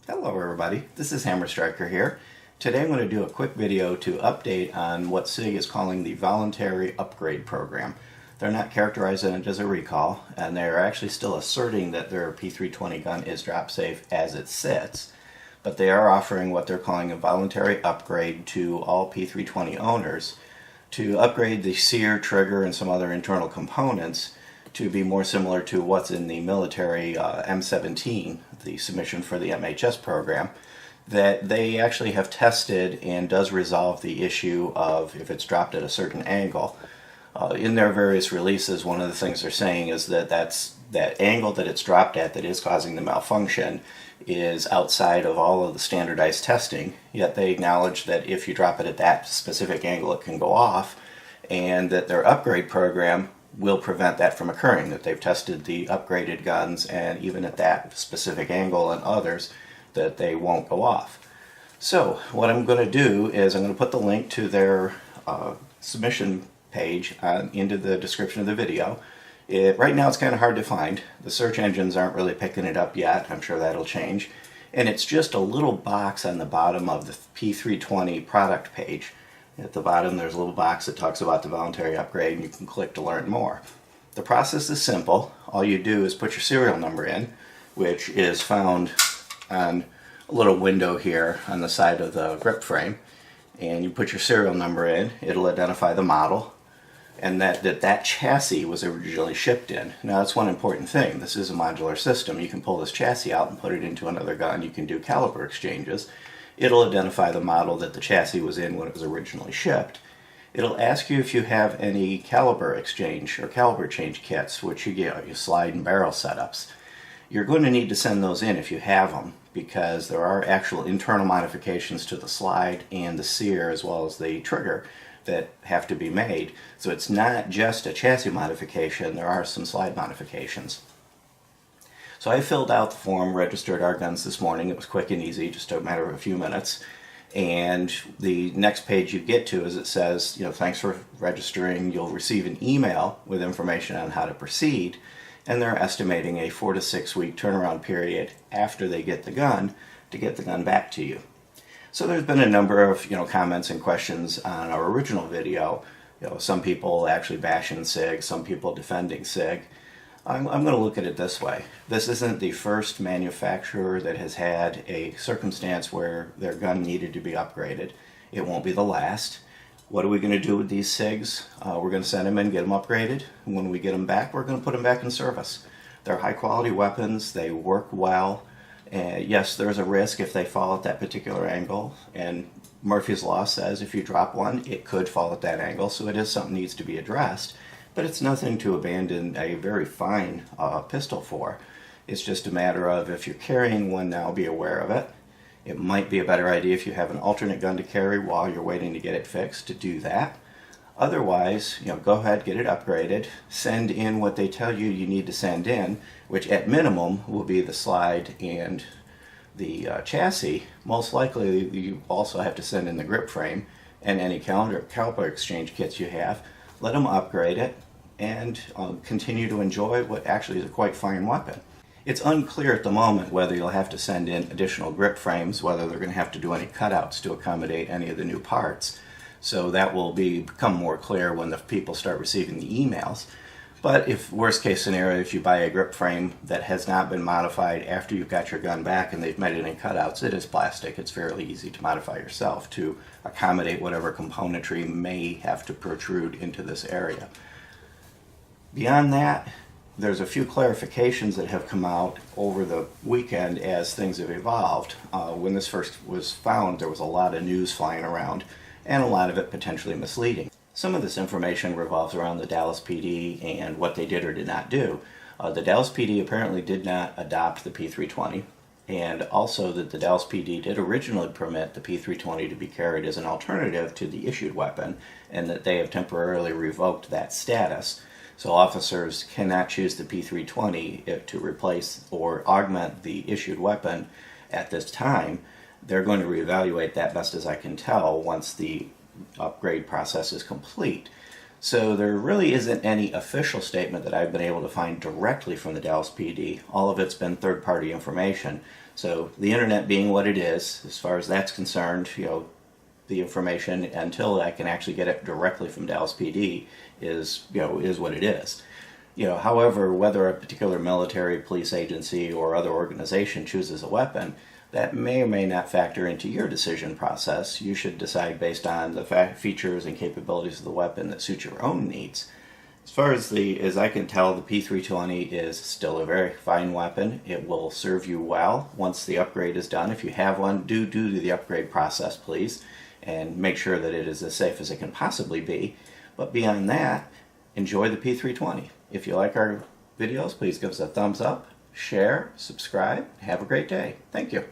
Hello everybody, this is Hammer Striker here. Today I'm going to do a quick video to update on what SIG is calling the Voluntary Upgrade program. They're not characterizing it as a recall, and they're actually still asserting that their P320 gun is drop safe as it sits, but they are offering what they're calling a voluntary upgrade to all P320 owners to upgrade the sear, trigger, and some other internal components to be more similar to what's in the military M17, the submission for the MHS program, that they actually have tested and does resolve the issue of if it's dropped at a certain angle. In their various releases, one of the things they're saying is that that angle that it's dropped at that is causing the malfunction is outside of all of the standardized testing, yet they acknowledge that if you drop it at that specific angle it can go off, and that their upgrade program will prevent that from occurring, that they've tested the upgraded guns and even at that specific angle and others that they won't go off. So what I'm going to do is I'm going to put the link to their submission page into the description of the video. Right now it's kind of hard to find. The search engines aren't really picking it up yet. I'm sure that'll change. And it's just a little box on the bottom of the P320 product page. At the bottom there's a little box that talks about the voluntary upgrade, and you can click to learn more. The process is simple. All you do is put your serial number in, which is found on a little window here on the side of the grip frame, and you put your serial number in. It'll identify the model and that chassis was originally shipped in. Now that's one important thing. This is a modular system. You can pull this chassis out and put it into another gun. You can do caliber exchanges. It'll identify the model that the chassis was in when it was originally shipped. It'll ask you if you have any caliber exchange or caliber change kits, which you get, your slide and barrel setups. You're going to need to send those in if you have them, because there are actual internal modifications to the slide and the sear as well as the trigger that have to be made. So it's not just a chassis modification, there are some slide modifications. So I filled out the form, registered our guns this morning. It was quick and easy, just a matter of a few minutes. And the next page you get to is it says, thanks for registering. You'll receive an email with information on how to proceed. And they're estimating a 4 to 6 week turnaround period after they get the gun to get the gun back to you. So there's been a number of comments and questions on our original video. Some people actually bashing SIG, some people defending SIG. I'm going to look at it this way. This isn't the first manufacturer that has had a circumstance where their gun needed to be upgraded. It won't be the last. What are we going to do with these SIGs? We're going to send them in, get them upgraded. And when we get them back, we're going to put them back in service. They're high quality weapons. They work well. Yes, there's a risk if they fall at that particular angle. And Murphy's Law says if you drop one, it could fall at that angle. So it is something that needs to be addressed. But it's nothing to abandon a very fine pistol for. It's just a matter of if you're carrying one now, be aware of it. It might be a better idea if you have an alternate gun to carry while you're waiting to get it fixed to do that. Otherwise, go ahead, get it upgraded, send in what they tell you you need to send in, which at minimum will be the slide and the chassis. Most likely you also have to send in the grip frame and any caliber exchange kits you have. Let them upgrade it and continue to enjoy what actually is a quite fine weapon. It's unclear at the moment whether you'll have to send in additional grip frames, whether they're going to have to do any cutouts to accommodate any of the new parts. So that will become more clear when the people start receiving the emails. But if worst case scenario, if you buy a grip frame that has not been modified after you've got your gun back and they've made any cutouts, it is plastic. It's fairly easy to modify yourself to accommodate whatever componentry may have to protrude into this area. Beyond that, there's a few clarifications that have come out over the weekend as things have evolved. When this first was found, there was a lot of news flying around, and a lot of it potentially misleading. Some of this information revolves around the Dallas PD and what they did or did not do. The Dallas PD apparently did not adopt the P320, and also that the Dallas PD did originally permit the P320 to be carried as an alternative to the issued weapon, and that they have temporarily revoked that status. So officers cannot choose the P320 to replace or augment the issued weapon at this time. They're going to reevaluate that, best as I can tell, once the upgrade process is complete. So there really isn't any official statement that I've been able to find directly from the Dallas PD. All of it's been third-party information. So the internet being what it is, as far as that's concerned, the information until I can actually get it directly from Dallas PD is what it is. However, whether a particular military, police agency, or other organization chooses a weapon, that may or may not factor into your decision process. You should decide based on the features and capabilities of the weapon that suit your own needs. As far as as I can tell, the P320 is still a very fine weapon. It will serve you well once the upgrade is done. If you have one, do the upgrade process, please, and make sure that it is as safe as it can possibly be. But beyond that, enjoy the P320. If you like our videos, please give us a thumbs up, share, subscribe. Have a great day. Thank you.